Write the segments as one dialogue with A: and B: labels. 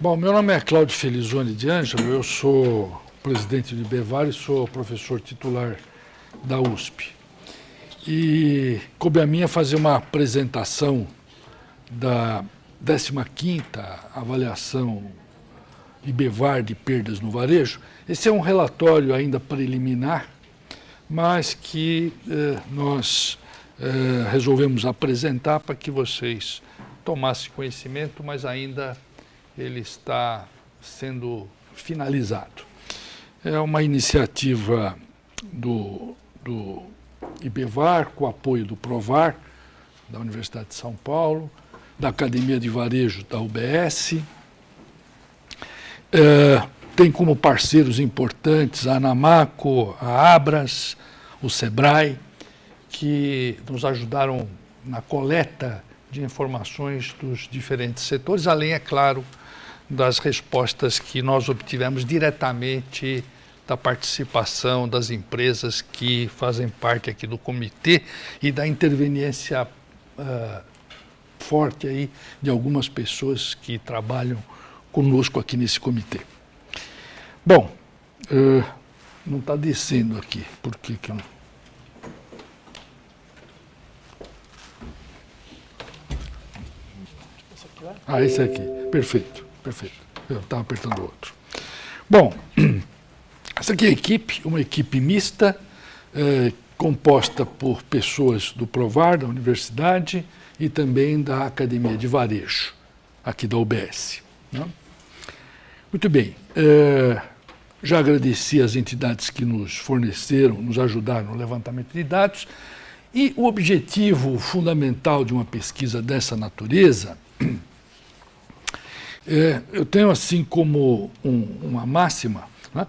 A: Bom, meu nome é Cláudio Felizone de Ângelo, eu sou presidente do IBEVAR e sou professor titular da USP. E coube a mim fazer uma apresentação da 15ª avaliação IBEVAR de perdas no varejo. Esse é um relatório ainda preliminar, mas que nós resolvemos apresentar para que vocês tomassem conhecimento, mas ainda ele está sendo finalizado. É uma iniciativa do IBEVAR, com o apoio do PROVAR, da Universidade de São Paulo, da Academia de Varejo da UBS. Tem como parceiros importantes a Anamaco, a Abras, o Sebrae, que nos ajudaram na coleta de informações dos diferentes setores, além, é claro, das respostas que nós obtivemos diretamente da participação das empresas que fazem parte aqui do comitê e da interveniência forte aí de algumas pessoas que trabalham conosco aqui nesse comitê. Bom, não está descendo aqui, por que que não? Esse aqui, perfeito. Perfeito, eu estava apertando o outro. Bom, essa aqui é a equipe, uma equipe mista, composta por pessoas do PROVAR, da universidade, e também da Academia de Varejo, aqui da UBS. Né? Muito bem, já agradeci às entidades que nos forneceram, nos ajudaram no levantamento de dados, e o objetivo fundamental de uma pesquisa dessa natureza eu tenho assim como uma máxima, né?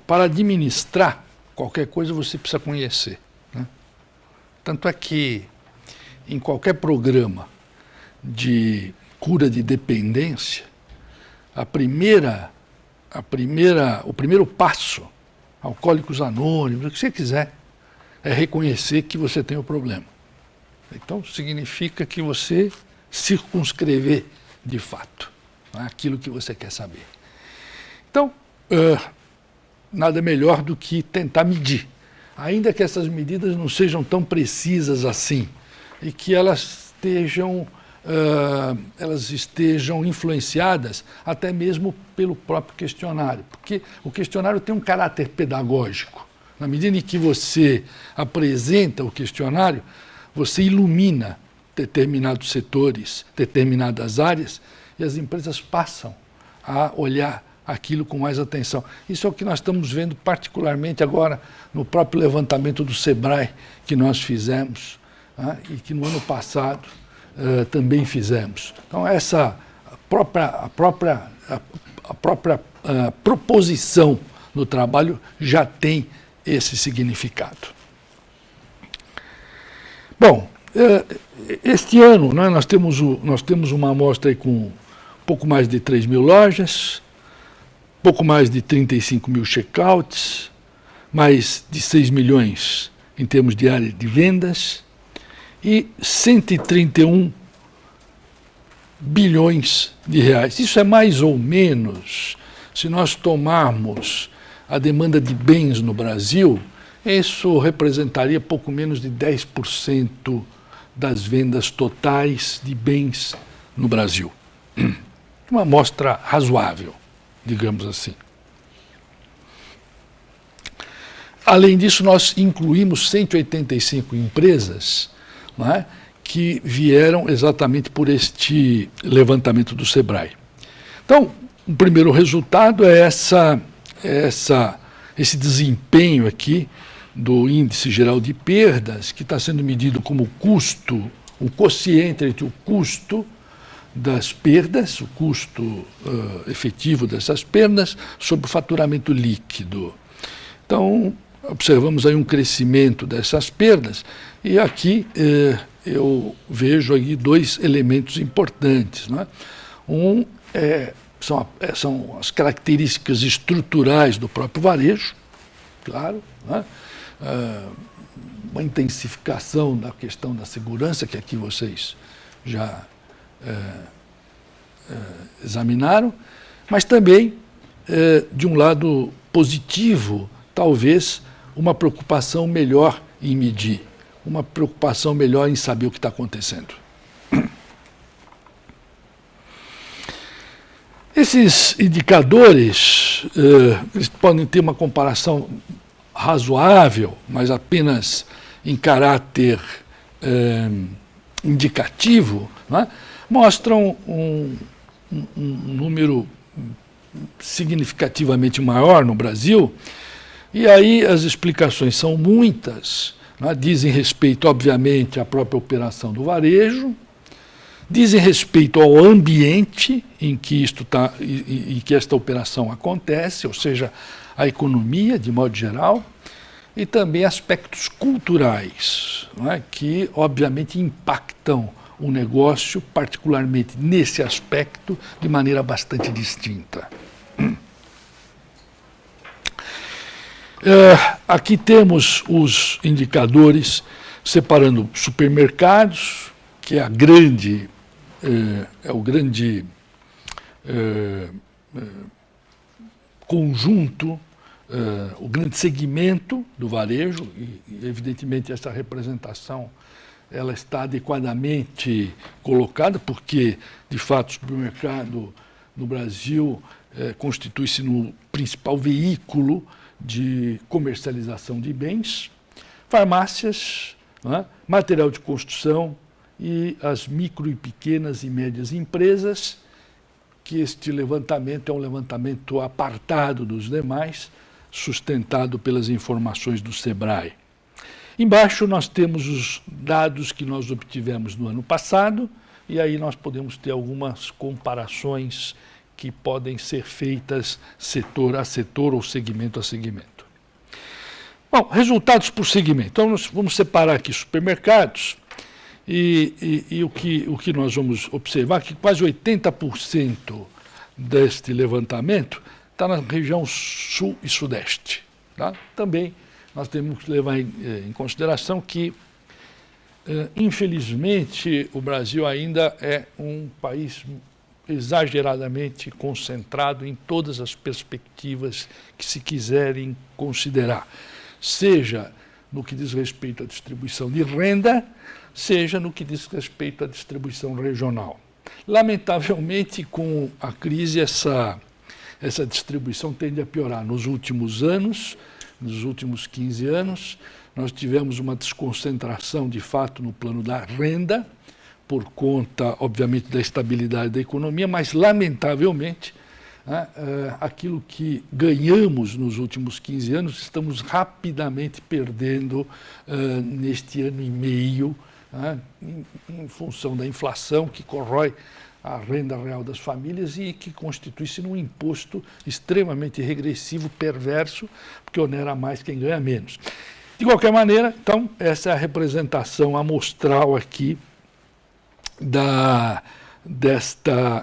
A: Para administrar qualquer coisa você precisa conhecer. Né? Tanto é que em qualquer programa de cura de dependência, o primeiro passo, Alcoólicos Anônimos, o que você quiser, é reconhecer que você tem o problema. Então significa que você circunscrever de fato aquilo que você quer saber. Então, nada melhor do que tentar medir, ainda que essas medidas não sejam tão precisas assim, e que elas estejam influenciadas até mesmo pelo próprio questionário, porque o questionário tem um caráter pedagógico. Na medida em que você apresenta o questionário, você ilumina determinados setores, determinadas áreas, e as empresas passam a olhar aquilo com mais atenção. Isso é o que nós estamos vendo particularmente agora no próprio levantamento do Sebrae que nós fizemos, né, e que no ano passado também fizemos. Então essa a própria proposição no trabalho já tem esse significado. Bom, este ano, né, nós temos uma amostra aí com pouco mais de 3 mil lojas, pouco mais de 35 mil checkouts, mais de 6 milhões em termos de área de vendas e 131 bilhões de reais. Isso é mais ou menos, se nós tomarmos a demanda de bens no Brasil, isso representaria pouco menos de 10% das vendas totais de bens no Brasil. Uma amostra razoável, digamos assim. Além disso, nós incluímos 185 empresas, não é, que vieram exatamente por este levantamento do Sebrae. Então, o primeiro resultado é esse desempenho aqui do Índice Geral de Perdas, que está sendo medido como custo, o quociente entre o custo das perdas, o custo efetivo dessas perdas, sobre o faturamento líquido. Então, observamos aí um crescimento dessas perdas, e aqui eu vejo aí dois elementos importantes. Né? Um são as características estruturais do próprio varejo, claro, né? Uma intensificação da questão da segurança, que aqui vocês já examinaram, mas também, de um lado positivo, talvez uma preocupação melhor em medir, uma preocupação melhor em saber o que está acontecendo. Esses indicadores, eles podem ter uma comparação razoável, mas apenas em caráter indicativo, né? Mostram um número significativamente maior no Brasil, e aí as explicações são muitas, né? Dizem respeito, obviamente, à própria operação do varejo, dizem respeito ao ambiente em que esta operação acontece, ou seja, a economia, de modo geral, e também aspectos culturais, não é? Que, obviamente, impactam o negócio, particularmente nesse aspecto, de maneira bastante distinta. Aqui temos os indicadores separando supermercados, que é o grande conjunto, o grande segmento do varejo, e evidentemente essa representação ela está adequadamente colocada, porque, de fato, o supermercado no Brasil constitui-se no principal veículo de comercialização de bens, farmácias, né, material de construção e as micro e pequenas e médias empresas, que este levantamento é um levantamento apartado dos demais, sustentado pelas informações do SEBRAE. Embaixo nós temos os dados que nós obtivemos no ano passado, e aí nós podemos ter algumas comparações que podem ser feitas setor a setor ou segmento a segmento. Bom, resultados por segmento. Então nós vamos separar aqui supermercados, e o que nós vamos observar é que quase 80% deste levantamento está na região sul e sudeste. Tá? Também nós temos que levar em consideração que, infelizmente, o Brasil ainda é um país exageradamente concentrado em todas as perspectivas que se quiserem considerar, seja no que diz respeito à distribuição de renda, seja no que diz respeito à distribuição regional. Lamentavelmente, com a crise, essa distribuição tende a piorar. Nos últimos anos, nos últimos 15 anos, nós tivemos uma desconcentração, de fato, no plano da renda, por conta, obviamente, da estabilidade da economia, mas, lamentavelmente, aquilo que ganhamos nos últimos 15 anos, estamos rapidamente perdendo neste ano e meio, em função da inflação que corrói a renda real das famílias e que constitui-se num imposto extremamente regressivo, perverso, porque onera mais quem ganha menos. De qualquer maneira, então, essa é a representação amostral aqui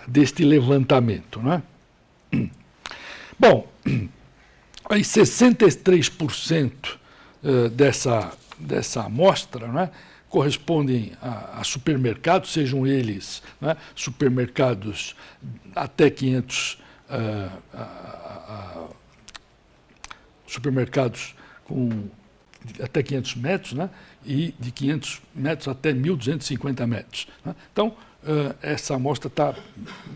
A: deste levantamento, não é? Bom, aí 63% dessa amostra, não é, correspondem a supermercados, sejam eles, né, supermercados até 500, supermercados com até 500 metros, né, e de 500 metros até 1.250 metros. Né. Então, essa amostra está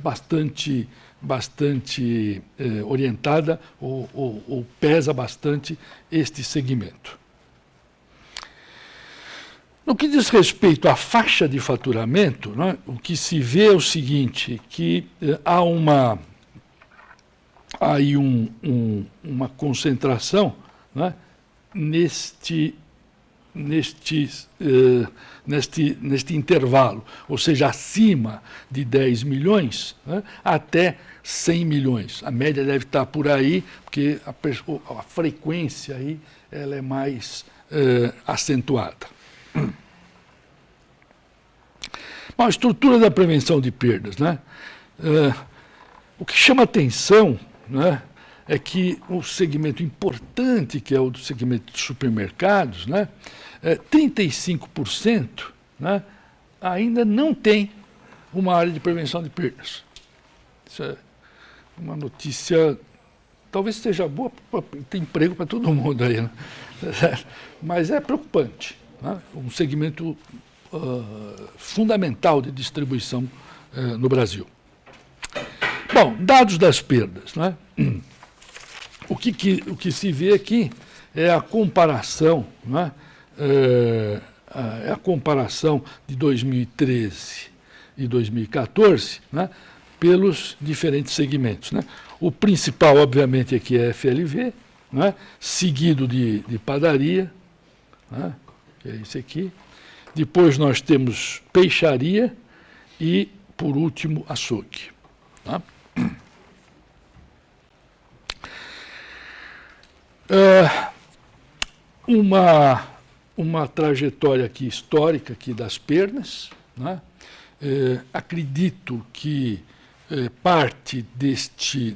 A: bastante orientada ou pesa bastante este segmento. No que diz respeito à faixa de faturamento, né, o que se vê é o seguinte, que há uma concentração, né, neste intervalo, ou seja, acima de 10 milhões, né, até 100 milhões. A média deve estar por aí, porque a frequência aí ela é mais acentuada. Bom, a estrutura da prevenção de perdas, né? O que chama atenção, né, é que o segmento importante, que é o do segmento de supermercados, né, 35%, né, ainda não tem uma área de prevenção de perdas. Isso uma notícia, talvez seja boa, tem emprego para todo mundo aí, né? Mas é preocupante, né? Um segmento fundamental de distribuição no Brasil. Bom, dados das perdas, né? O que se vê aqui é a comparação, né? É a comparação de 2013 e 2014, né? Pelos diferentes segmentos, né? O principal, obviamente, aqui é FLV, né? Seguido de padaria, né? Que é esse aqui. Depois nós temos peixaria e, por último, açougue. Tá? Uma trajetória aqui histórica aqui das perdas, né? Acredito que parte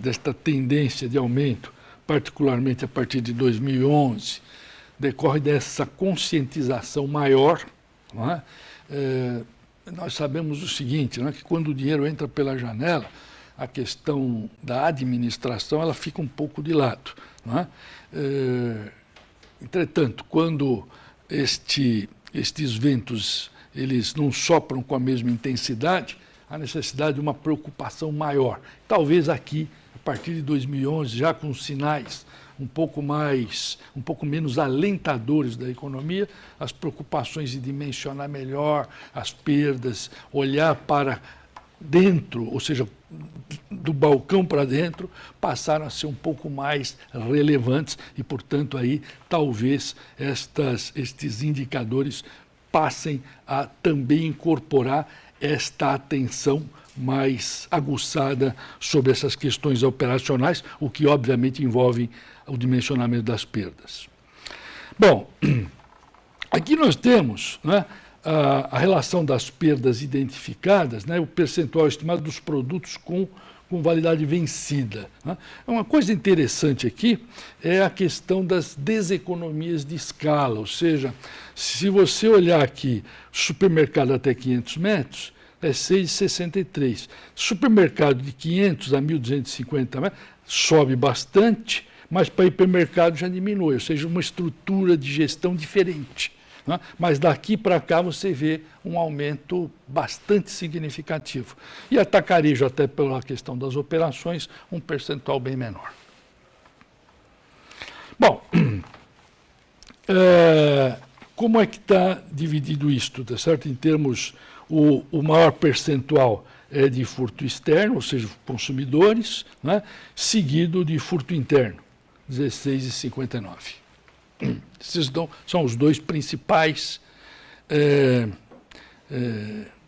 A: desta tendência de aumento, particularmente a partir de 2011, decorre dessa conscientização maior. Não é? Nós sabemos o seguinte, não é? Que quando o dinheiro entra pela janela, a questão da administração ela fica um pouco de lado. Não é? Entretanto, quando estes ventos eles não sopram com a mesma intensidade, há necessidade de uma preocupação maior. Talvez aqui, a partir de 2011, já com sinais um pouco menos alentadores da economia, as preocupações de dimensionar melhor as perdas, olhar para dentro, ou seja, do balcão para dentro, passaram a ser um pouco mais relevantes e, portanto, aí talvez estes indicadores passem a também incorporar esta atenção mais aguçada sobre essas questões operacionais, o que obviamente envolve o dimensionamento das perdas. Bom, aqui nós temos, né, a relação das perdas identificadas, né, o percentual estimado dos produtos com validade vencida. Né? Uma coisa interessante aqui é a questão das deseconomias de escala, ou seja, se você olhar aqui, supermercado até 500 metros, é 6,63. Supermercado de 500 a 1.250 metros sobe bastante, mas para hipermercado já diminui, ou seja, uma estrutura de gestão diferente. Né? Mas daqui para cá você vê um aumento bastante significativo. E atacarejo, até pela questão das operações, um percentual bem menor. Bom, como é que está dividido isto, tá certo? Em termos, o maior percentual é de furto externo, ou seja, consumidores, né? Seguido de furto interno, 16,59. Esses são os dois principais,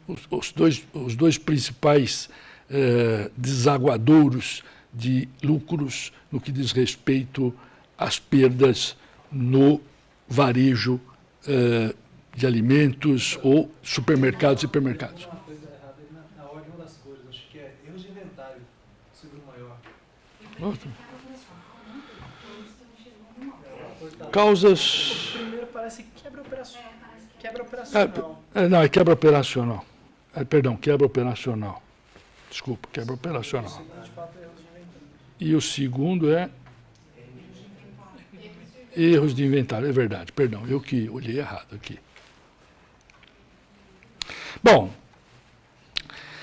A: os dois principais desaguadouros de lucros no que diz respeito às perdas no varejo de alimentos ou supermercados e hipermercados.
B: Uma coisa errada na ordem das cores, acho que é erros de inventário, segundo maior.
A: Causas.
B: O primeiro parece quebra operacional.
A: Não, é quebra operacional. Perdão, quebra operacional. Desculpa, quebra operacional. E o segundo é erros de inventário. É verdade, perdão, eu que olhei errado aqui. Bom,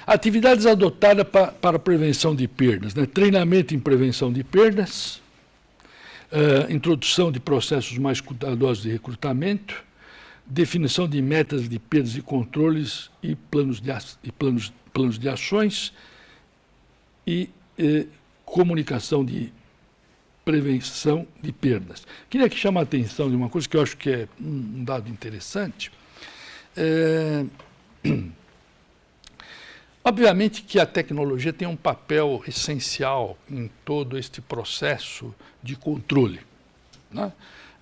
A: atividades adotadas para prevenção de perdas, né? Treinamento em prevenção de perdas, introdução de processos mais cuidadosos de recrutamento, definição de metas de perdas e controles e planos de ações e comunicação de prevenção de perdas. Queria aqui chamar a atenção de uma coisa que eu acho que é um dado interessante. Obviamente que a tecnologia tem um papel essencial em todo este processo de controle, né?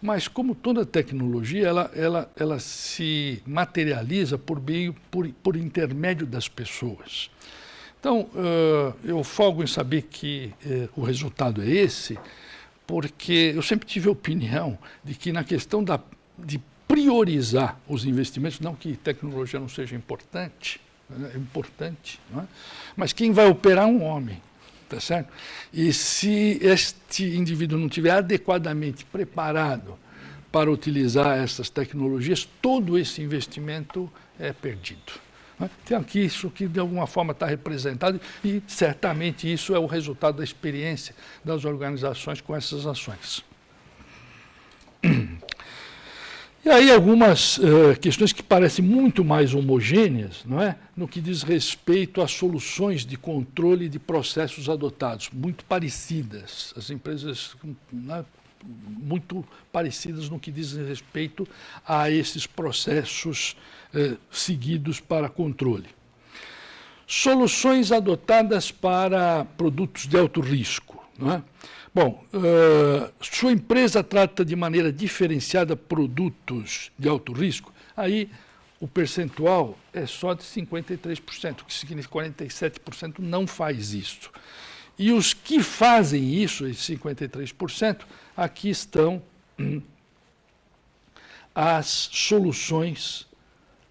A: Mas, como toda tecnologia, ela se materializa por intermédio das pessoas. Então, eu folgo em saber que o resultado é esse, porque eu sempre tive a opinião de que na questão de priorizar os investimentos, não que tecnologia não seja importante, é importante, não é? Mas quem vai operar é um homem. tá certo? E se este indivíduo não estiver adequadamente preparado para utilizar essas tecnologias, todo esse investimento é perdido. Então, aqui isso que de alguma forma está representado e certamente isso é o resultado da experiência das organizações com essas ações. E aí algumas questões que parecem muito mais homogêneas, não é? No que diz respeito às soluções de controle de processos adotados, muito parecidas. As empresas, né, muito parecidas no que diz respeito a esses processos seguidos para controle. Soluções adotadas para produtos de alto risco, não é? Bom, sua empresa trata de maneira diferenciada produtos de alto risco, aí o percentual é só de 53%, o que significa que 47% não faz isso. E os que fazem isso, esses 53%, aqui estão as soluções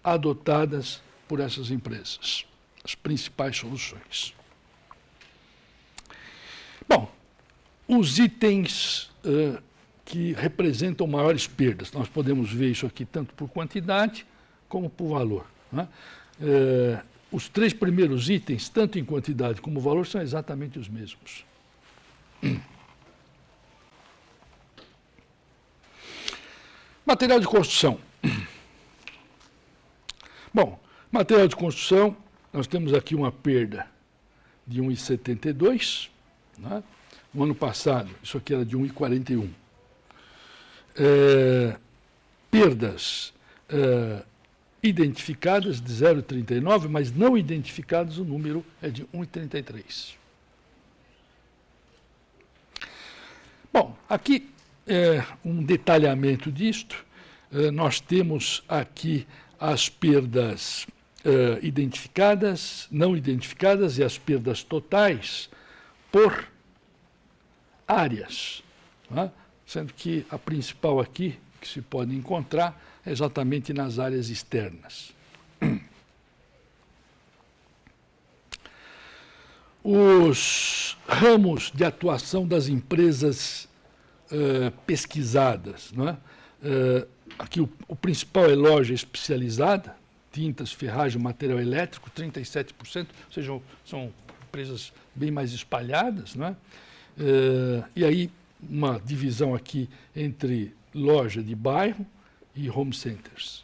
A: adotadas por essas empresas, as principais soluções. Bom, os itens que representam maiores perdas, nós podemos ver isso aqui tanto por quantidade como por valor, né? Os 3 primeiros itens, tanto em quantidade como valor, são exatamente os mesmos. Material de construção. Bom, material de construção, nós temos aqui uma perda de 1,72, né? No ano passado, isso aqui era de 1,41. Perdas identificadas de 0,39, mas não identificadas, o número é de 1,33. Bom, aqui um detalhamento disto. Nós temos aqui as perdas identificadas, não identificadas e as perdas totais por áreas, né? Sendo que a principal aqui, que se pode encontrar, é exatamente nas áreas externas. Os ramos de atuação das empresas pesquisadas, né? Aqui o principal é loja especializada, tintas, ferragem, material elétrico, 37%, ou seja, são empresas bem mais espalhadas, né? E aí uma divisão aqui entre loja de bairro e home centers.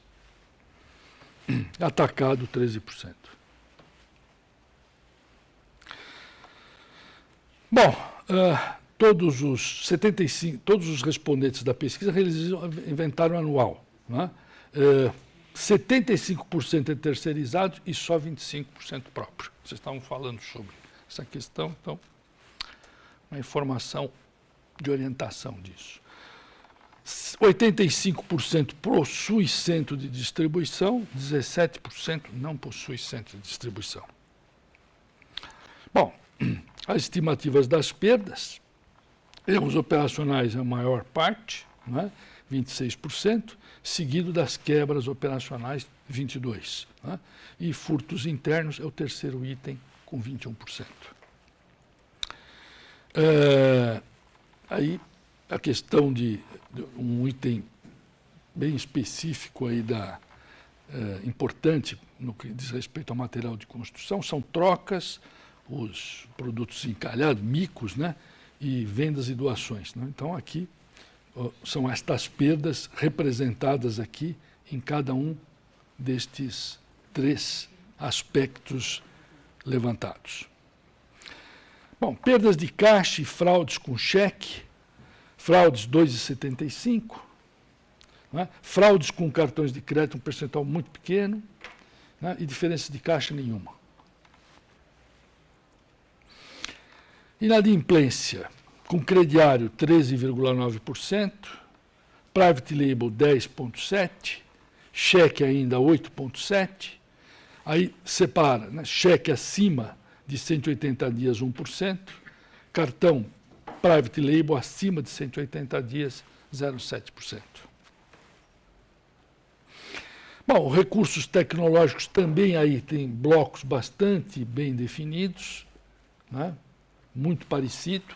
A: Atacado, 13%. Bom, todos os respondentes da pesquisa realizaram inventário anual, né? 75% é terceirizado e só 25% próprio. Vocês estavam falando sobre essa questão, então, uma informação de orientação disso. 85% possui centro de distribuição, 17% não possui centro de distribuição. Bom, as estimativas das perdas, erros operacionais é a maior parte, né, 26%, seguido das quebras operacionais, 22%. Né, e furtos internos é o terceiro item, com 21%. Aí a questão de um item bem específico aí importante no que diz respeito ao material de construção são trocas, os produtos encalhados, micos, né, e vendas e doações, né? Então aqui são estas perdas representadas aqui em cada um destes 3 aspectos levantados. Bom, perdas de caixa e fraudes com cheque, fraudes 2,75%, né? Fraudes com cartões de crédito, um percentual muito pequeno, né? E diferença de caixa nenhuma. Inadimplência, com crediário 13,9%, private label 10,7%, cheque ainda 8,7%, aí separa, né? Cheque acima de 180 dias 1%, cartão private label acima de 180 dias 0,7%. Bom, recursos tecnológicos também aí tem blocos bastante bem definidos, né? muito parecido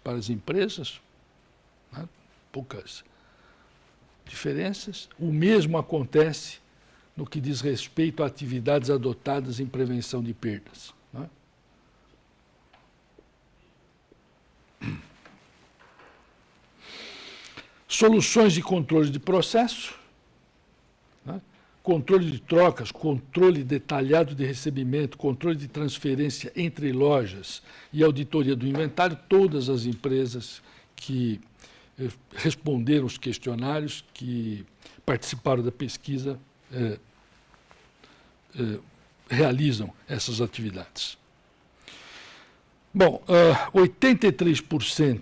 A: para as empresas, né? Poucas diferenças. O mesmo acontece no que diz respeito a atividades adotadas em prevenção de perdas, né? Soluções de controle de processo, né? Controle de trocas, controle detalhado de recebimento, controle de transferência entre lojas e auditoria do inventário. Todas as empresas que responderam os questionários, que participaram da pesquisa, realizam essas atividades. Bom, 83%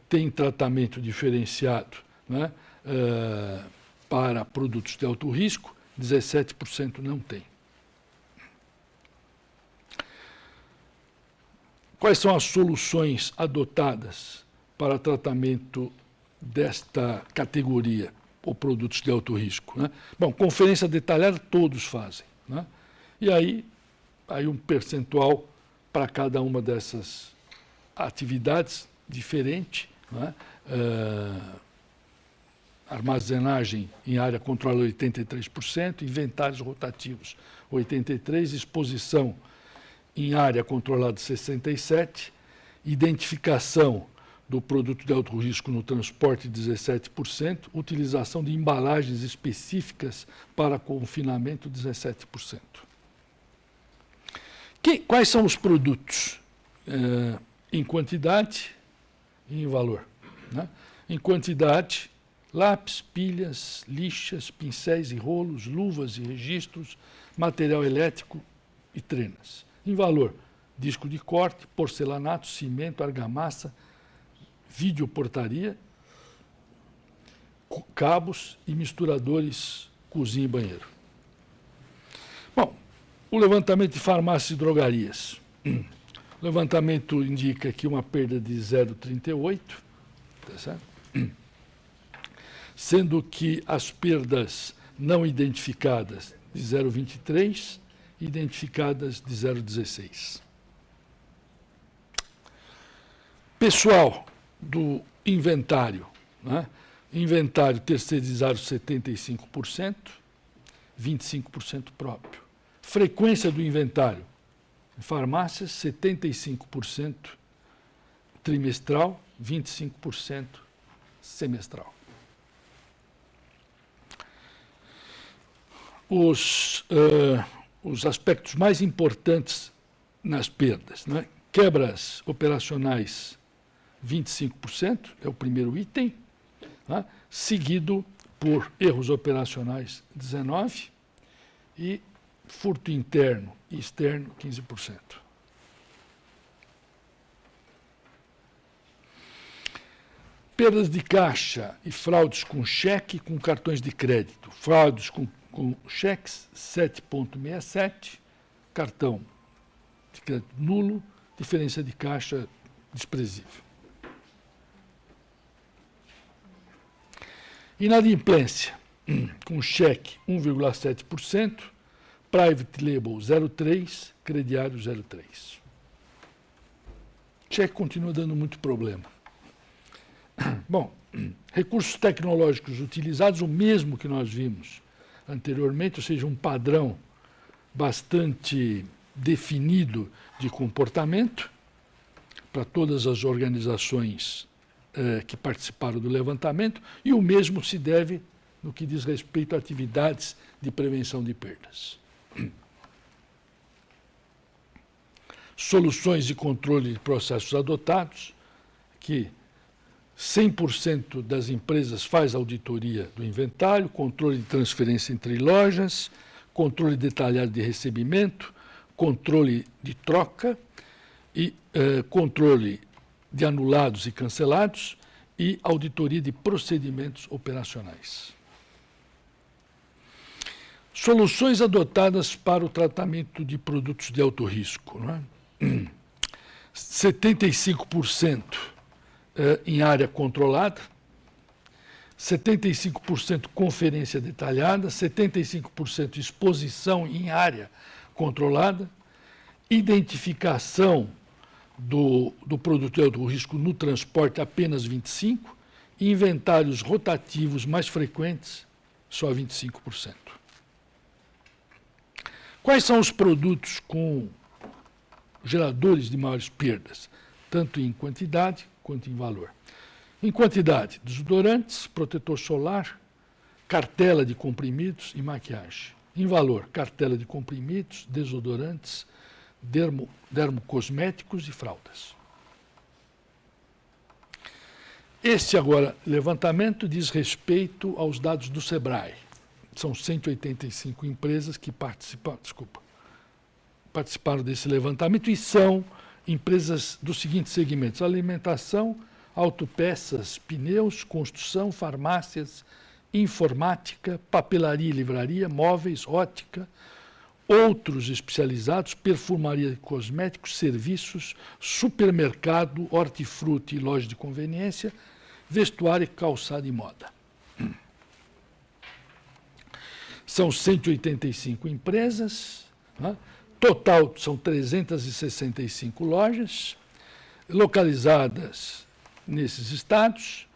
A: tem tratamento diferenciado, né, para produtos de alto risco, 17% não tem. Quais são as soluções adotadas para tratamento desta categoria, ou produtos de alto risco, né? Bom, conferência detalhada todos fazem, né? E aí um percentual para cada uma dessas atividades diferente, né? Armazenagem em área controlada 83%, inventários rotativos 83%, exposição em área controlada 67%, identificação do produto de alto risco no transporte 17%, utilização de embalagens específicas para confinamento 17%. Quais são os produtos? Em quantidade e em valor, né? Em quantidade, lápis, pilhas, lixas, pincéis e rolos, luvas e registros, material elétrico e trenas. Em valor, disco de corte, porcelanato, cimento, argamassa, videoportaria, cabos e misturadores, cozinha e banheiro. Bom, o levantamento de farmácias e drogarias. O levantamento indica aqui uma perda de 0,38, tá certo? Sendo que as perdas não identificadas de 0,23 e identificadas de 0,16. Pessoal do inventário, né? Inventário terceirizado 75%, 25% próprio. Frequência do inventário, em farmácias 75% trimestral, 25% semestral. Os aspectos mais importantes nas perdas, né? Quebras operacionais 25%, é o primeiro item, né? Seguido por erros operacionais 19% e furto interno e externo 15%. Perdas de caixa e fraudes com cheque e com cartões de crédito. Fraudes com cheques 7,67%, cartão de crédito nulo, diferença de caixa desprezível. Inadimplência, com cheque 1,7%, private label 0,3%, crediário 0,3%. Cheque continua dando muito problema. Bom, recursos tecnológicos utilizados, o mesmo que nós vimos anteriormente, ou seja, um padrão bastante definido de comportamento para todas as organizações que participaram do levantamento, e o mesmo se deve no que diz respeito a atividades de prevenção de perdas. Soluções de controle de processos adotados, que 100% das empresas faz auditoria do inventário, controle de transferência entre lojas, controle detalhado de recebimento, controle de troca e controle de anulados e cancelados e auditoria de procedimentos operacionais. Soluções adotadas para o tratamento de produtos de alto risco, não é? 75% em área controlada, 75% conferência detalhada, 75% exposição em área controlada, identificação do produto do risco no transporte, apenas 25%, e inventários rotativos mais frequentes, só 25%. Quais são os produtos com geradores de maiores perdas, tanto em quantidade quanto em valor? Em quantidade, desodorantes, protetor solar, cartela de comprimidos e maquiagem. Em valor, cartela de comprimidos, desodorantes, dermocosméticos e fraldas. Este agora levantamento diz respeito aos dados do Sebrae. São 185 empresas que participaram desse levantamento e são empresas dos seguintes segmentos: alimentação, autopeças, pneus, construção, farmácias, informática, papelaria e livraria, móveis, ótica, outros especializados, perfumaria e cosméticos, serviços, supermercado, hortifruti e loja de conveniência, vestuário, calçado e moda. São 185 empresas, né? Total são 365 lojas, localizadas nesses estados.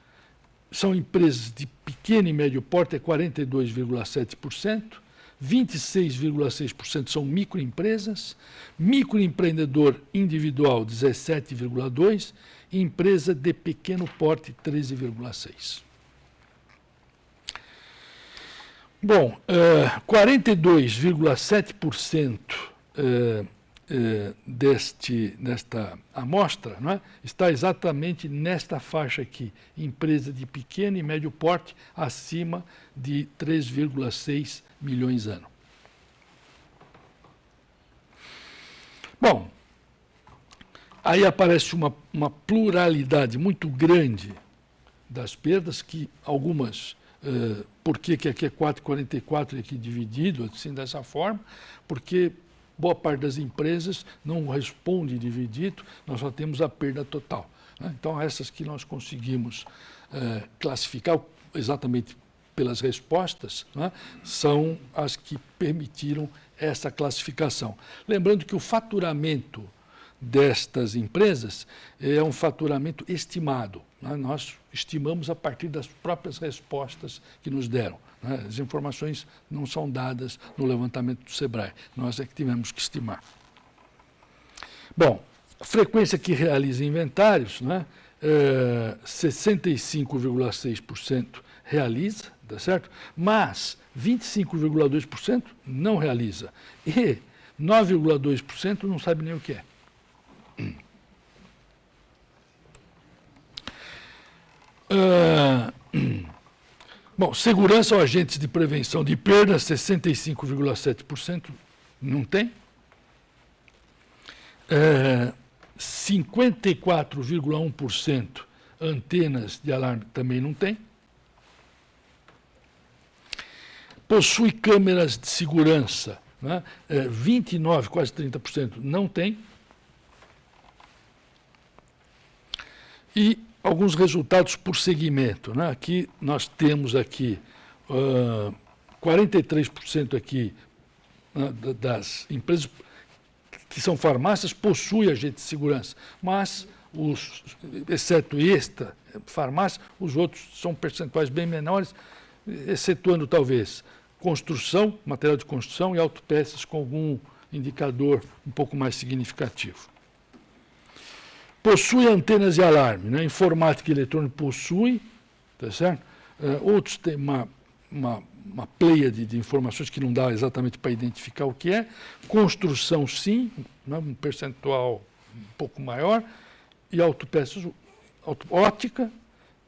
A: São empresas de pequeno e médio porte, 42,7%, 26,6% são microempresas, microempreendedor individual, 17,2%, e empresa de pequeno porte, 13,6%. Bom, 42,7% desta amostra, não é, está exatamente nesta faixa aqui, empresa de pequeno e médio porte, acima de 3,6 milhões ano. Bom, aí aparece uma pluralidade muito grande das perdas, que algumas... por que aqui é 4,44 e aqui dividido, assim, dessa forma? Porque boa parte das empresas não responde dividido, nós só temos a perda total, né? Então, essas que nós conseguimos classificar exatamente pelas respostas, né, são as que permitiram essa classificação. Lembrando que o faturamento destas empresas é um faturamento estimado, né? Nós estimamos a partir das próprias respostas que nos deram, né? As informações não são dadas no levantamento do Sebrae, nós é que tivemos que estimar. Bom, a frequência que realiza inventários, né, 65,6% realiza, tá certo? Mas 25,2% não realiza e 9,2% não sabe nem o que é. Bom, segurança ou agentes de prevenção de perdas, 65,7% não tem. 54,1% antenas de alarme também não tem. Possui câmeras de segurança, né? 29%, quase 30% não tem. E alguns resultados por segmento, né? Aqui nós temos aqui 43% aqui, né, das empresas que são farmácias possuem agente de segurança, mas exceto esta farmácia, os outros são percentuais bem menores, excetuando talvez construção, material de construção e autopeças com algum indicador um pouco mais significativo. Possui antenas de alarme, né? Informática e eletrônica possui, tá certo? Outros têm uma pleiade de informações que não dá exatamente para identificar o que é. Construção, sim, né? Um percentual um pouco maior, e autopeças, ótica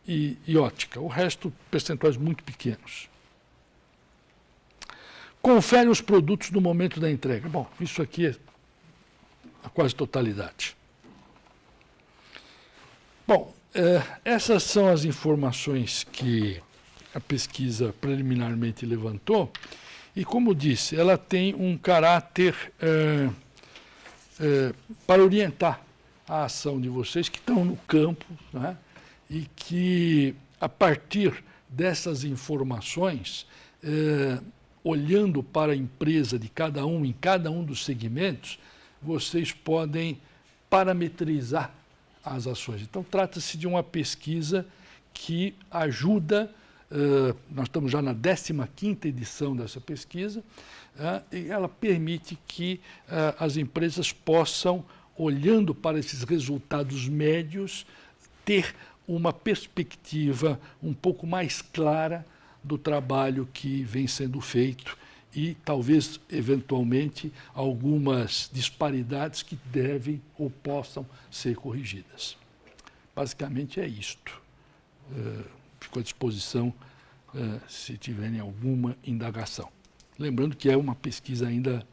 A: e ótica. O resto, percentuais muito pequenos. Confere os produtos no momento da entrega. Bom, isso aqui é a quase totalidade. Bom, essas são as informações que a pesquisa preliminarmente levantou, e, como disse, ela tem um caráter para orientar a ação de vocês que estão no campo, né, e que, a partir dessas informações, olhando para a empresa de cada um, em cada um dos segmentos, vocês podem parametrizar as ações. Então, trata-se de uma pesquisa que ajuda, nós estamos já na 15ª edição dessa pesquisa, e ela permite que as empresas possam, olhando para esses resultados médios, ter uma perspectiva um pouco mais clara do trabalho que vem sendo feito e talvez, eventualmente, algumas disparidades que devem ou possam ser corrigidas. Basicamente é isto. Fico à disposição se tiverem alguma indagação. Lembrando que é uma pesquisa ainda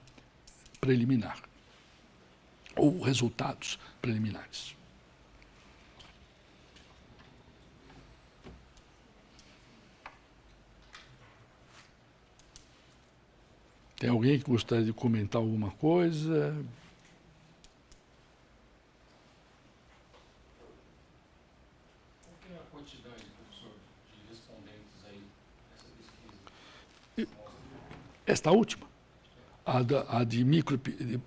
A: preliminar, ou resultados preliminares. Tem alguém que gostaria de comentar alguma coisa?
C: Qual que é a quantidade, professor, de respondentes aí nessa pesquisa?
A: Esta última? A de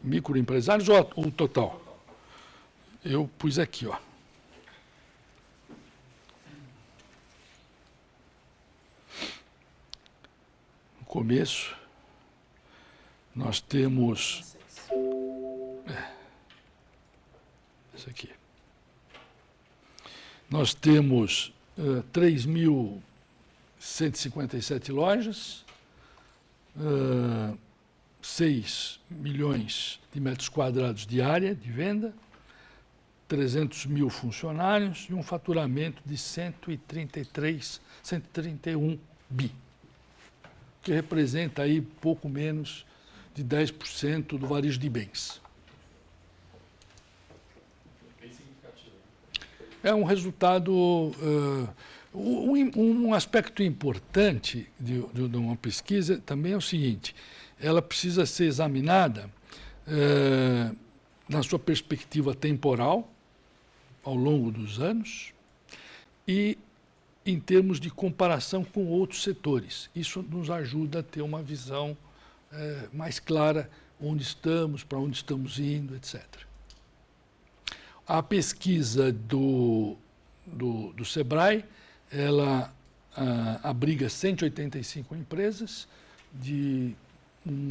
A: microempresários ou o total? Eu pus aqui, ó. No começo, nós temos... Essa aqui. Nós temos 3.157 lojas, 6 milhões de metros quadrados de área de venda, 300 mil funcionários e um faturamento de 131 bi, que representa aí pouco menos de 10% do varejo de bens.
C: Bem significativo.
A: É um resultado, um aspecto importante de uma pesquisa também é o seguinte: ela precisa ser examinada na sua perspectiva temporal, ao longo dos anos, e em termos de comparação com outros setores. Isso nos ajuda a ter uma visão mais clara onde estamos, para onde estamos indo, etc. A pesquisa do SEBRAE, ela abriga 185 empresas de um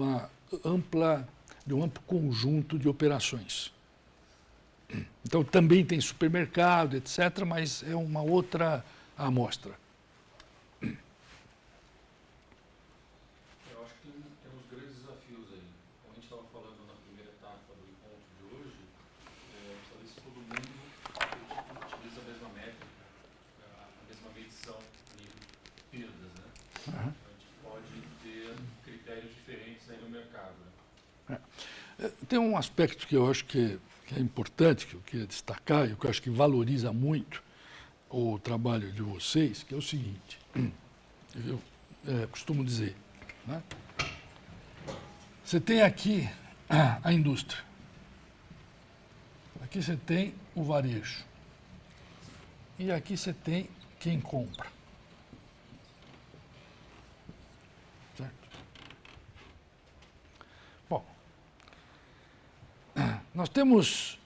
A: amplo conjunto de operações. Então, também tem supermercado, etc., mas é uma outra amostra.
C: Eu acho que tem uns grandes desafios aí. Como a gente estava falando na primeira etapa do encontro de hoje, talvez todo mundo utiliza a mesma métrica, a mesma medição de perdas, né?
A: Uhum.
C: A gente pode ter critérios diferentes aí no mercado, né?
A: Tem um aspecto que eu acho que é importante, que eu queria destacar, e que eu acho que valoriza muito o trabalho de vocês, que é o seguinte: eu costumo dizer, né? Você tem aqui a indústria, aqui você tem o varejo, e aqui você tem quem compra. Certo? Bom, nós temos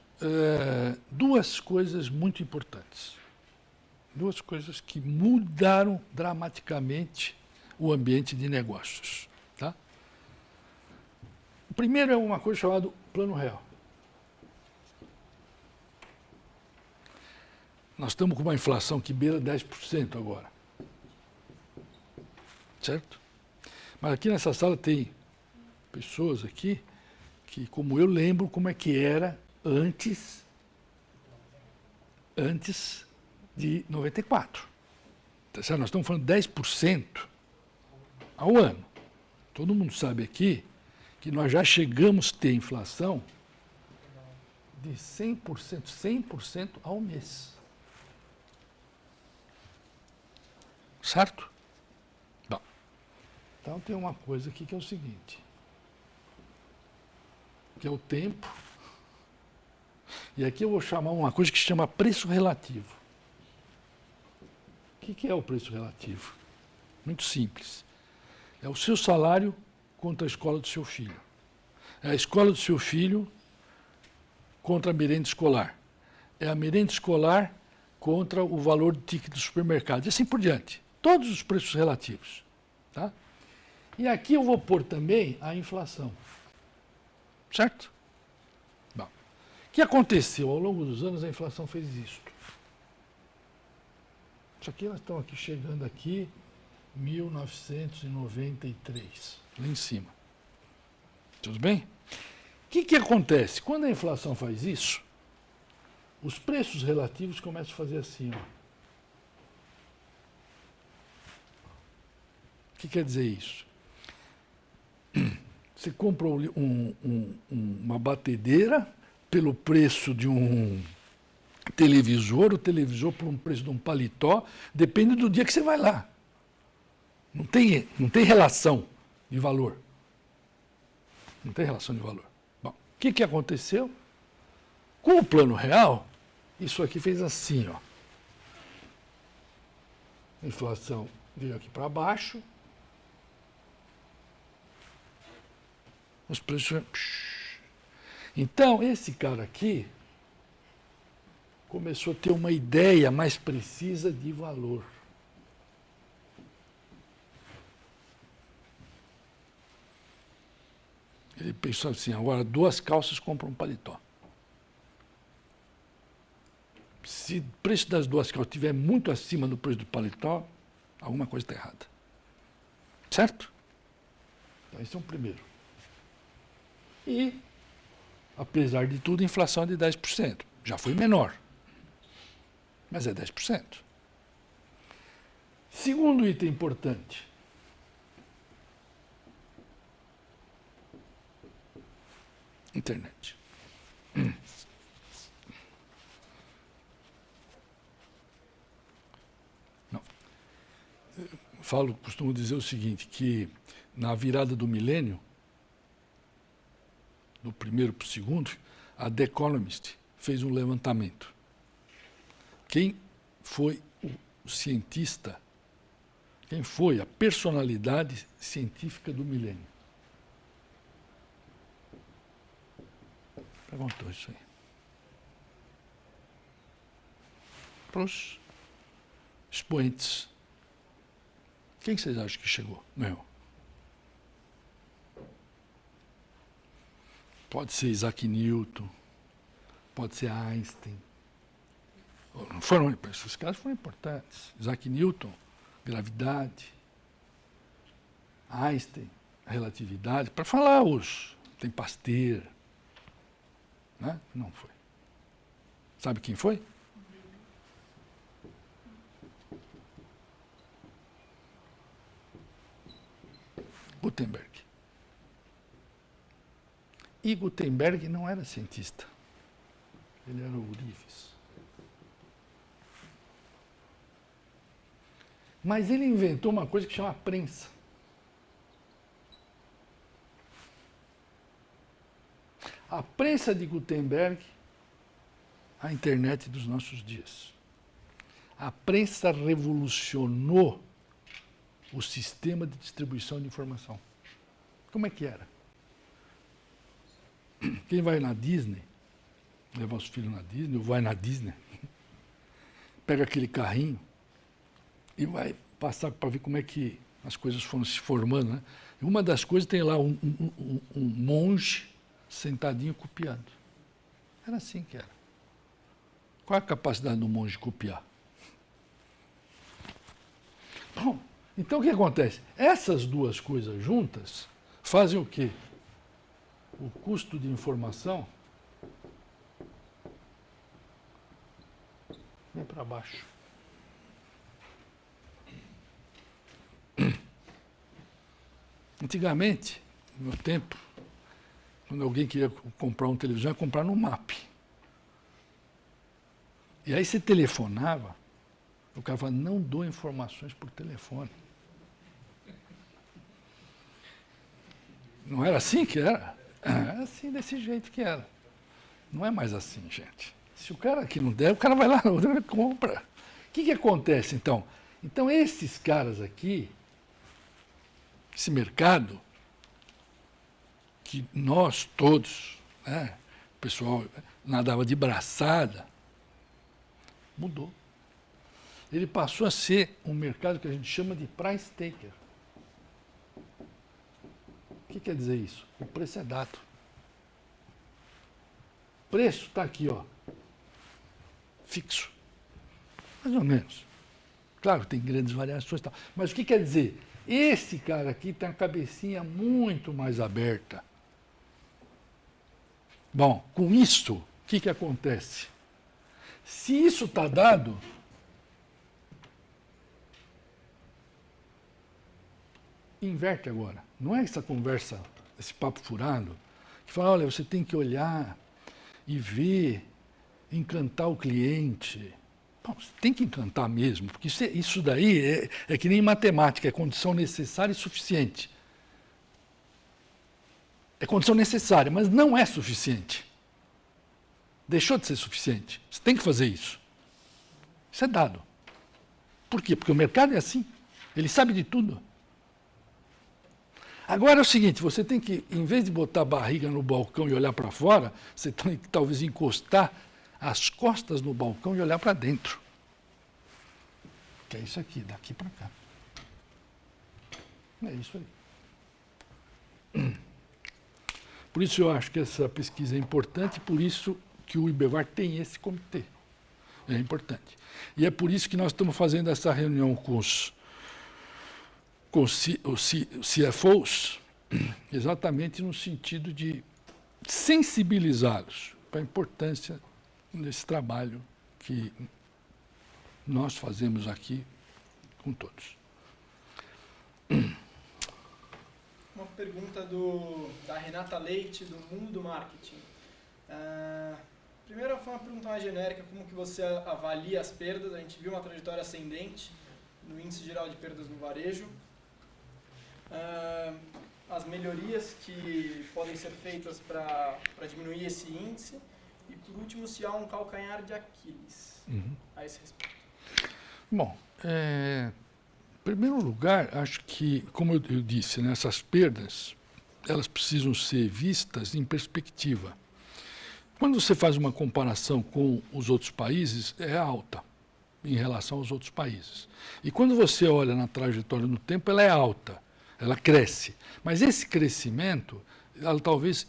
A: duas coisas muito importantes. Duas coisas que mudaram dramaticamente o ambiente de negócios. Tá? O primeiro é uma coisa chamada Plano Real. Nós estamos com uma inflação que beira 10% agora. Certo? Mas aqui nessa sala tem pessoas aqui que, como eu, lembro como é que era antes de 94. Tá certo? Nós estamos falando de 10% ao ano. Todo mundo sabe aqui que nós já chegamos a ter inflação de 100% ao mês. Certo? Bom, então tem uma coisa aqui que é o seguinte, que é o tempo. E aqui eu vou chamar uma coisa que se chama preço relativo. O que é o preço relativo? Muito simples. É o seu salário contra a escola do seu filho. É a escola do seu filho contra a merenda escolar. É a merenda escolar contra o valor do ticket do supermercado. E assim por diante. Todos os preços relativos. Tá? E aqui eu vou pôr também a inflação. Certo? Bom, o que aconteceu? Ao longo dos anos a inflação fez isso. Isso aqui nós estamos aqui chegando aqui 1993, lá em cima. Tudo bem? O que acontece? Quando a inflação faz isso, os preços relativos começam a fazer assim, ó. O que quer dizer isso? Você compra uma batedeira pelo preço de um televisor, o televisor por um preço de um paletó, depende do dia que você vai lá. Não tem relação de valor. Não tem relação de valor. Bom, o que aconteceu? Com o plano real, isso aqui fez assim, ó. A inflação veio aqui para baixo. Os preços... Então, esse cara aqui começou a ter uma ideia mais precisa de valor. Ele pensou assim, agora 2 calças compram um paletó. Se o preço das 2 calças estiver muito acima do preço do paletó, alguma coisa está errada. Certo? Então, esse é o primeiro. E, apesar de tudo, a inflação é de 10%. Já foi menor. Mas é 10%. Segundo item importante. Internet. Não. Costumo dizer o seguinte, que na virada do milênio, do primeiro para o segundo, a The Economist fez um levantamento. Quem foi o cientista, quem foi a personalidade científica do milênio? Perguntou isso aí. Para os expoentes. Quem vocês acham que chegou? Não. Pode ser Isaac Newton, pode ser Einstein. Não foram, esses caras foram importantes. Isaac Newton, gravidade. Einstein, relatividade. Para falar os... Tem Pasteur. Né? Não foi. Sabe quem foi? Gutenberg. E Gutenberg não era cientista. Ele era ourives. Mas ele inventou uma coisa que chama prensa. A prensa de Gutenberg, a internet dos nossos dias. A prensa revolucionou o sistema de distribuição de informação. Como é que era? Quem vai na Disney, leva os filhos na Disney, ou vai na Disney, pega aquele carrinho e vai passar para ver como é que as coisas foram se formando. Né? E uma das coisas tem lá um monge sentadinho copiando. Era assim que era. Qual a capacidade do monge copiar? Bom, então o que acontece? Essas duas coisas juntas fazem o quê? O custo de informação vem para baixo. Antigamente, no meu tempo, quando alguém queria comprar um televisor, ia comprar no MAP. E aí você telefonava, o cara falava, não dou informações por telefone. Não era assim que era? Era assim, desse jeito que era. Não é mais assim, gente. Se o cara aqui não der, o cara vai lá e compra. O que acontece, então? Então, esses caras aqui, esse mercado, que nós todos, né, pessoal nadava de braçada, mudou. Ele passou a ser um mercado que a gente chama de price taker. O que quer dizer isso? O preço é dado. O preço está aqui, ó, fixo. Mais ou menos. Claro, tem grandes variações e tal. Mas o que quer dizer? Esse cara aqui tem a cabecinha muito mais aberta. Bom, com isso, o que acontece? Se isso está dado, inverte agora. Não é essa conversa, esse papo furado, que fala, olha, você tem que olhar e ver, encantar o cliente. Bom, você tem que encantar mesmo, porque isso daí é que nem matemática, é condição necessária e suficiente. É condição necessária, mas não é suficiente. Deixou de ser suficiente. Você tem que fazer isso. Isso é dado. Por quê? Porque o mercado é assim. Ele sabe de tudo. Agora é o seguinte, você tem que, em vez de botar a barriga no balcão e olhar para fora, você tem que talvez encostar as costas no balcão e olhar para dentro. Que é isso aqui, daqui para cá. É isso aí. Por isso eu acho que essa pesquisa é importante, por isso que o IBEVAR tem esse comitê. É importante. E é por isso que nós estamos fazendo essa reunião com os CFOs, exatamente no sentido de sensibilizá-los para a importância desse trabalho que nós fazemos aqui com todos.
D: Uma pergunta da Renata Leite, do Mundo do Marketing. Primeiro foi uma pergunta mais genérica, como que você avalia as perdas? A gente viu uma trajetória ascendente no índice geral de perdas no varejo. As melhorias que podem ser feitas para diminuir esse índice. E, por último, se há um calcanhar de Aquiles a esse respeito.
A: Bom, em primeiro lugar, acho que, como eu disse, né, essas perdas, elas precisam ser vistas em perspectiva. Quando você faz uma comparação com os outros países, é alta em relação aos outros países. E quando você olha na trajetória no tempo, ela é alta, ela cresce. Mas esse crescimento, ela talvez,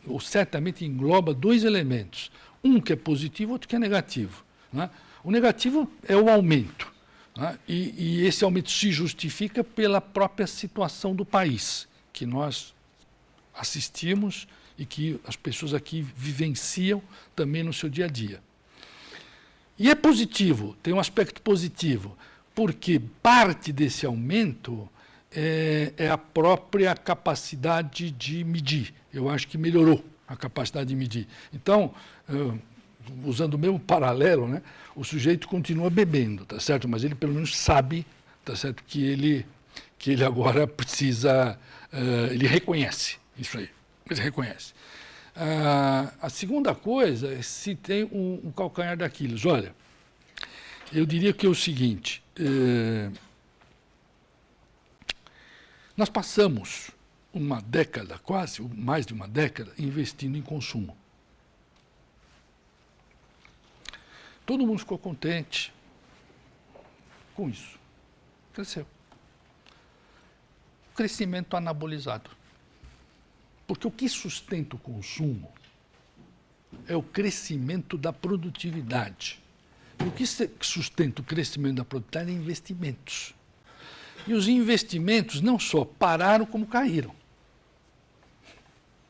A: ou certamente engloba dois elementos. Um que é positivo, outro que é negativo. Né? O negativo é o aumento. Né? E esse aumento se justifica pela própria situação do país, que nós assistimos e que as pessoas aqui vivenciam também no seu dia a dia. E é positivo, tem um aspecto positivo, porque parte desse aumento é a própria capacidade de medir. Eu acho que melhorou a capacidade de medir. Então, usando o mesmo paralelo, né, o sujeito continua bebendo, tá certo? Mas ele pelo menos sabe, tá certo, que ele agora precisa, ele reconhece isso aí, ele reconhece. A segunda coisa é se tem um calcanhar d'Aquiles. Olha, eu diria que é o seguinte, nós passamos uma década, quase, mais de uma década, investindo em consumo. Todo mundo ficou contente com isso. Cresceu. Crescimento anabolizado. Porque o que sustenta o consumo é o crescimento da produtividade. E o que sustenta o crescimento da produtividade é investimentos. E os investimentos não só pararam, como caíram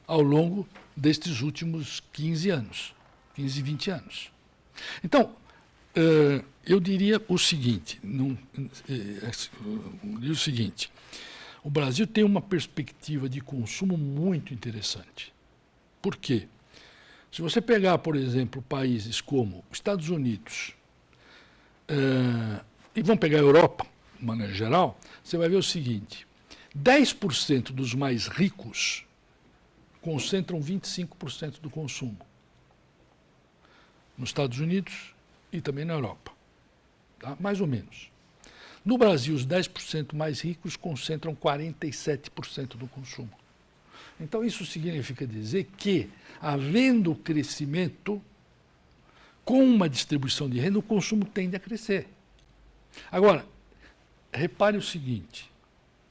A: ao longo destes últimos 15 anos, 15, 20 anos. Então, eu diria o seguinte, o Brasil tem uma perspectiva de consumo muito interessante. Por quê? Se você pegar, por exemplo, países como Estados Unidos, e vamos pegar a Europa, de maneira geral, você vai ver o seguinte, 10% dos mais ricos concentram 25% do consumo. Nos Estados Unidos e também na Europa. Tá? Mais ou menos. No Brasil, os 10% mais ricos concentram 47% do consumo. Então, isso significa dizer que, havendo crescimento, com uma distribuição de renda, o consumo tende a crescer. Agora, repare o seguinte,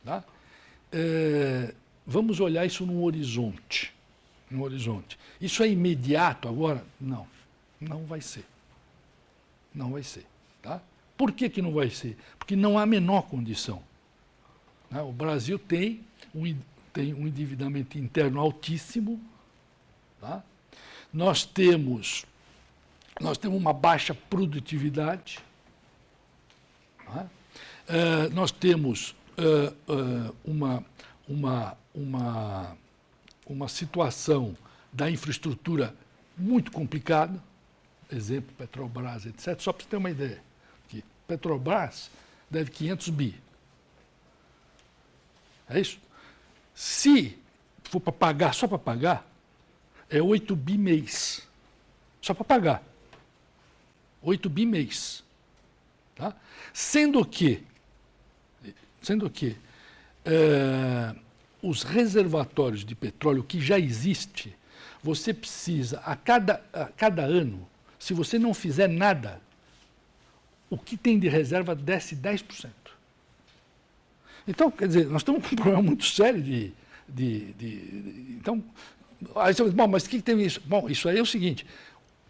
A: tá? Vamos olhar isso num horizonte. Isso é imediato agora? Não, não vai ser. Não vai ser. Tá? Por que não vai ser? Porque não há a menor condição. Né? O Brasil tem um endividamento interno altíssimo. Tá? Nós temos uma baixa produtividade. Tá? Nós temos uma situação da infraestrutura muito complicada, exemplo, Petrobras, etc. Só para você ter uma ideia, que Petrobras deve 500 bi. É isso? Se for para pagar, só para pagar, é 8 bi mês. Só para pagar. 8 bi mês. Tá? Sendo que os reservatórios de petróleo que já existem, você precisa, a cada ano, se você não fizer nada, o que tem de reserva desce 10%. Então, quer dizer, nós estamos com um problema muito sério então, aí você diz, bom, mas o que tem isso? Bom, isso aí é o seguinte,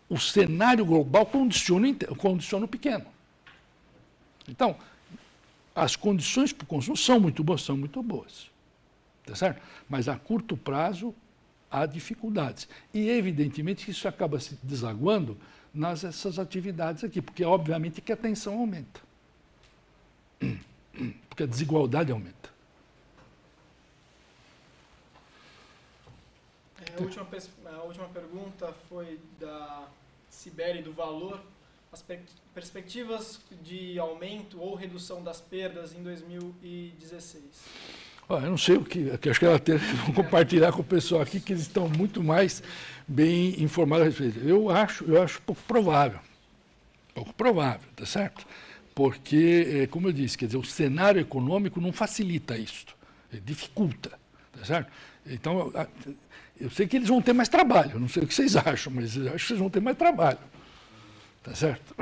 A: o cenário global condiciona o pequeno. Então, as condições para o consumo são muito boas. Tá certo? Mas a curto prazo há dificuldades. E, evidentemente, isso acaba se desaguando nessas atividades aqui, porque, obviamente, que a tensão aumenta. Porque a desigualdade aumenta.
D: A última pergunta foi da Sibeli, do Valor. As perspectivas de aumento ou redução das perdas em 2016.
A: Eu não sei o que acho que ela tem que compartilhar com o pessoal aqui, que eles estão muito mais bem informados a respeito. Eu acho pouco provável, tá certo? Porque, como eu disse, quer dizer, o cenário econômico não facilita isso, dificulta, tá certo? Então, eu sei que eles vão ter mais trabalho, não sei o que vocês acham, mas eu acho que vocês vão ter mais trabalho, tá certo?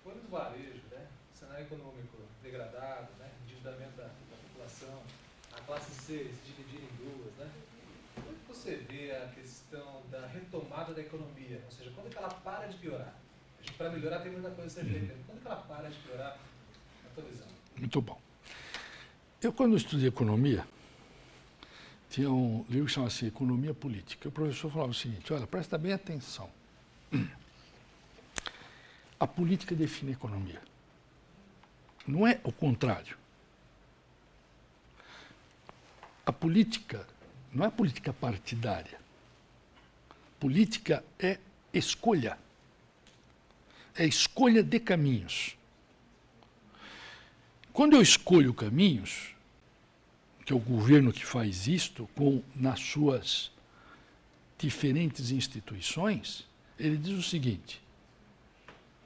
B: Quando o varejo, né, cenário econômico degradado, né, endividamento da população, a classe C se dividir em duas, né, quando você vê a questão da retomada da economia, ou seja, quando que ela para de piorar? Para melhorar tem muita coisa a ser feita. Quando que ela para de piorar, na tua visão?
A: Muito bom. Eu, quando estudei economia, tinha um livro que chamava-se Economia Política. O professor falava o seguinte, olha, presta bem atenção. A política define a economia. Não é o contrário. A política não é política partidária. Política é escolha. É escolha de caminhos. Quando eu escolho caminhos, que é o governo que faz isto, nas suas diferentes instituições, ele diz o seguinte,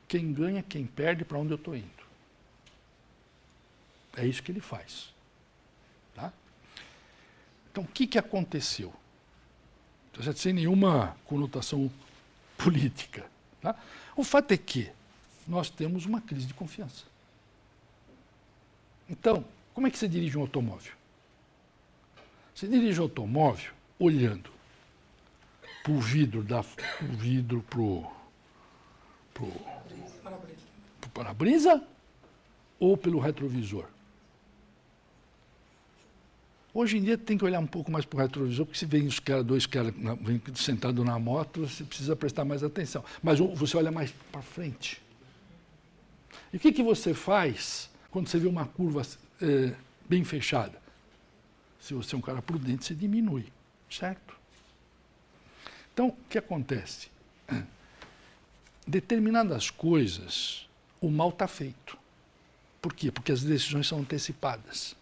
A: quem ganha, quem perde, para onde eu estou indo. É isso que ele faz. Tá? Então, o que aconteceu? Sem nenhuma conotação política. Tá? O fato é que nós temos uma crise de confiança. Então, como é que você dirige um automóvel? Você dirige um automóvel olhando para o vidro, para o para-brisa ou pelo retrovisor? Hoje em dia tem que olhar um pouco mais para o retrovisor, porque se vem dois caras sentados na moto, você precisa prestar mais atenção. Mas você olha mais para frente. E o que você faz quando você vê uma curva bem fechada? Se você é um cara prudente, você diminui, certo? Então, o que acontece? Determinadas coisas, o mal está feito. Por quê? Porque as decisões são antecipadas.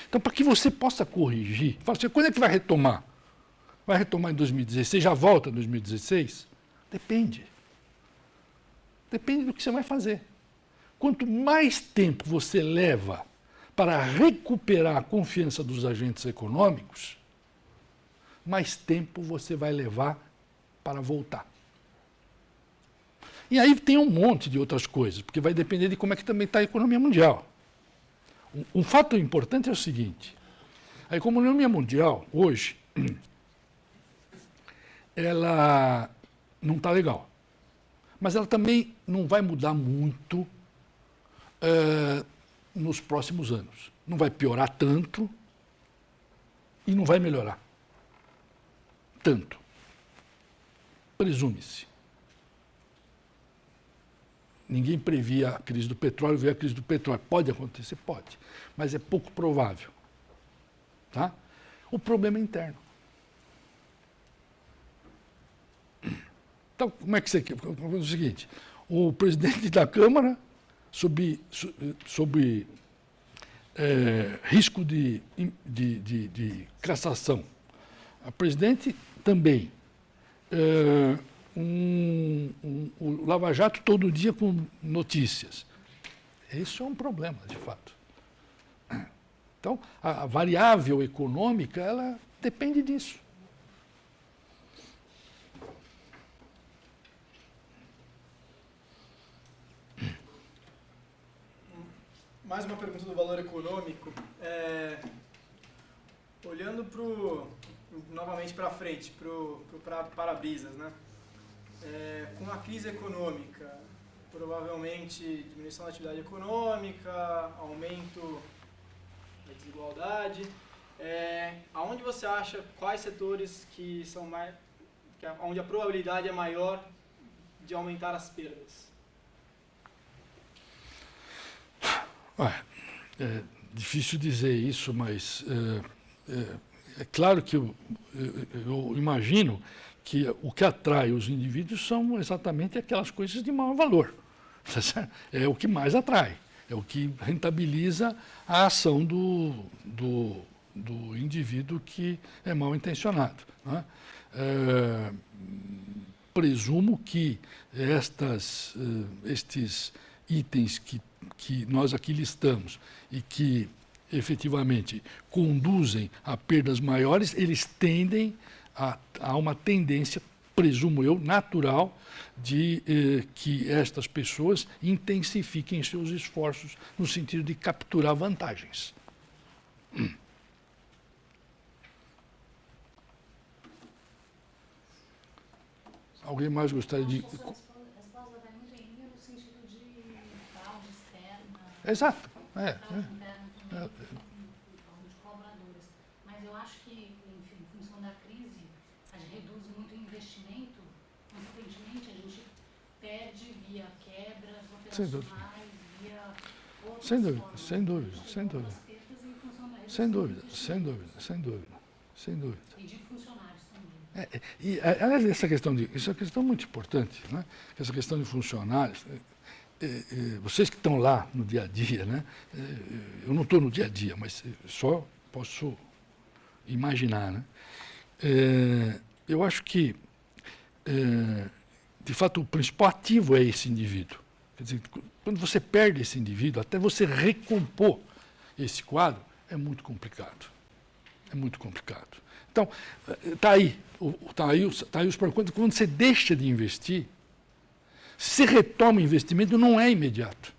A: Então, para que você possa corrigir, fala assim, quando é que vai retomar? Vai retomar em 2016? Já volta em 2016? Depende. Depende do que você vai fazer. quanto mais tempo você leva para recuperar a confiança dos agentes econômicos, mais tempo você vai levar para voltar. E aí tem um monte de outras coisas, porque vai depender de como é que também está a economia mundial. Um fato importante é o seguinte: a economia mundial, hoje, ela não está legal. Mas ela também não vai mudar muito nos próximos anos. Não vai piorar tanto e não vai melhorar tanto. Presume-se. Ninguém previa a crise do petróleo, veio a crise do petróleo. Pode acontecer? Pode. Mas é pouco provável. Tá? O problema é interno. Então, como é que você quer? É o seguinte: o presidente da Câmara, sob risco de cassação, a presidente também. O Lava Jato todo dia com notícias. Isso é um problema, de fato. Então, a variável econômica, ela depende disso.
D: Mais uma pergunta do valor econômico. Olhando novamente para frente, para para-brisas, né? Com a crise econômica, provavelmente diminuição da atividade econômica, aumento da desigualdade. Aonde você acha, quais setores que são mais, onde a probabilidade é maior de aumentar as perdas?
A: É difícil dizer isso, mas é claro que eu imagino que o que atrai os indivíduos são exatamente aquelas coisas de maior valor. É o que mais atrai, é o que rentabiliza a ação do indivíduo que é mal intencionado. Né? Presumo que estes itens que nós aqui listamos e que efetivamente conduzem a perdas maiores, eles tendem a uma tendência, presumo eu, natural de que estas pessoas intensifiquem seus esforços no sentido de capturar vantagens. Alguém mais gostaria de...
E: A resposta vai muito em linha no sentido de fraude externa.
A: Exato.
E: Fraude interna também, de colaboradores. Mas eu acho que, enfim, em função da crise, a gente reduz muito o investimento, consequentemente a gente perde via quebras operacionais, via outras formas.
A: Sem dúvida.
E: E de funcionários também.
A: Aliás, isso é uma questão muito importante, né? Essa questão de funcionários. Vocês que estão lá no dia a dia, né? Eu não estou no dia a dia, mas só posso imaginar, né? Eu acho que, de fato, o principal ativo é esse indivíduo. Quer dizer, quando você perde esse indivíduo, até você recompor esse quadro, é muito complicado. É muito complicado. Então, está aí os problemas. Quando você deixa de investir, se você retoma o investimento, não é imediato.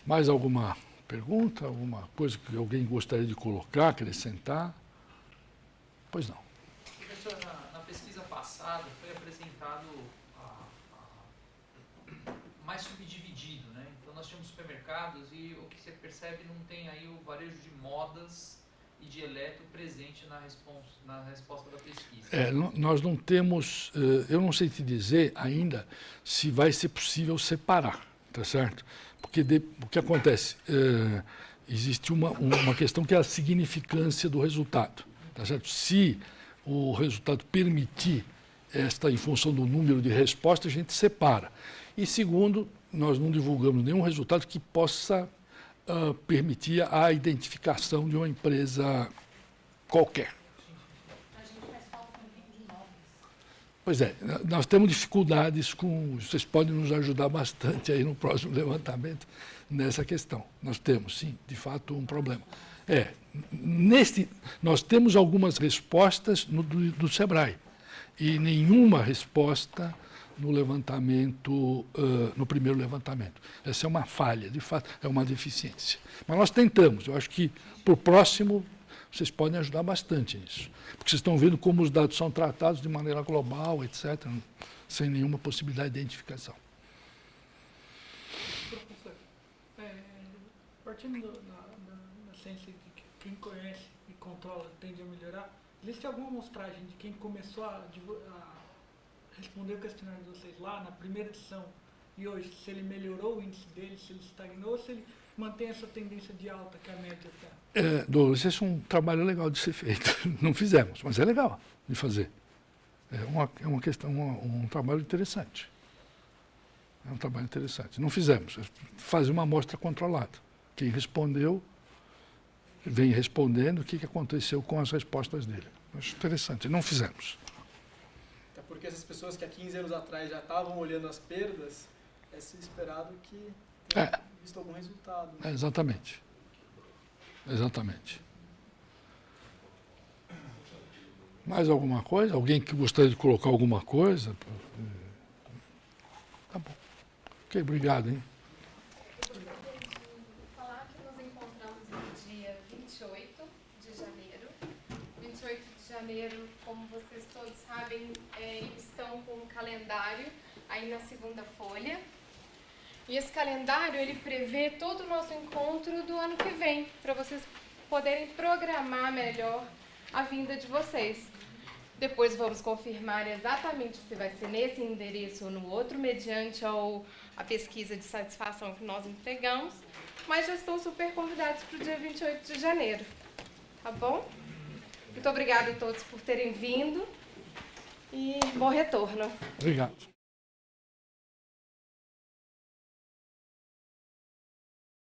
A: Mais alguma pergunta? Alguma coisa que alguém gostaria de colocar, acrescentar? Pois não.
B: Professor, na pesquisa passada foi apresentado mais subdividido, né? Então nós tínhamos supermercados e o que você percebe não tem aí o varejo de modas e de eletro presente na resposta da pesquisa.
A: Nós não temos, eu não sei te dizer ainda se vai ser possível separar, tá certo? Porque o que acontece? Existe uma questão que é a significância do resultado, tá certo? Se o resultado permitir em função do número de respostas, a gente separa. E segundo, nós não divulgamos nenhum resultado que possa permitir a identificação de uma empresa qualquer.
E: A gente faz falta também de nomes.
A: Pois é, nós temos dificuldades com... Vocês podem nos ajudar bastante aí no próximo levantamento nessa questão. Nós temos, sim, de fato, um problema. Nós temos algumas respostas do SEBRAE e nenhuma resposta no levantamento, no primeiro levantamento. Essa é uma falha, de fato, é uma deficiência. Mas nós tentamos, eu acho que para o próximo vocês podem ajudar bastante nisso. Porque vocês estão vendo como os dados são tratados de maneira global, etc., sem nenhuma possibilidade de identificação.
F: Professor, partindo da ciência de que quem conhece e controla tende a melhorar, existe alguma amostragem de quem começou a responder o questionário de vocês lá na primeira edição e hoje, se ele melhorou o índice dele, se ele estagnou, ou se ele mantém essa tendência de alta que a média está?
A: Douglas, esse é um trabalho legal de ser feito. Não fizemos, mas é legal de fazer. É uma questão, um trabalho interessante. É um trabalho interessante. Não fizemos. Fazer uma amostra controlada. Quem respondeu, vem respondendo o que aconteceu com as respostas dele. Acho interessante. Não fizemos.
D: Até porque essas pessoas que há 15 anos atrás já estavam olhando as perdas, é se esperado que tenha visto algum resultado. Né?
A: Exatamente. Exatamente. Mais alguma coisa? Alguém que gostaria de colocar alguma coisa? Tá bom. Ok, obrigado, hein?
G: Falar que nos encontramos no dia 28 de janeiro. 28 de janeiro, como vocês todos sabem, estão com um calendário aí na segunda folha. E esse calendário, ele prevê todo o nosso encontro do ano que vem, para vocês poderem programar melhor a vinda de vocês. Depois vamos confirmar exatamente se vai ser nesse endereço ou no outro, mediante a pesquisa de satisfação que nós entregamos, mas já estão super convidados para o dia 28 de janeiro, tá bom? Muito obrigada a todos por terem vindo e bom retorno.
A: Obrigado.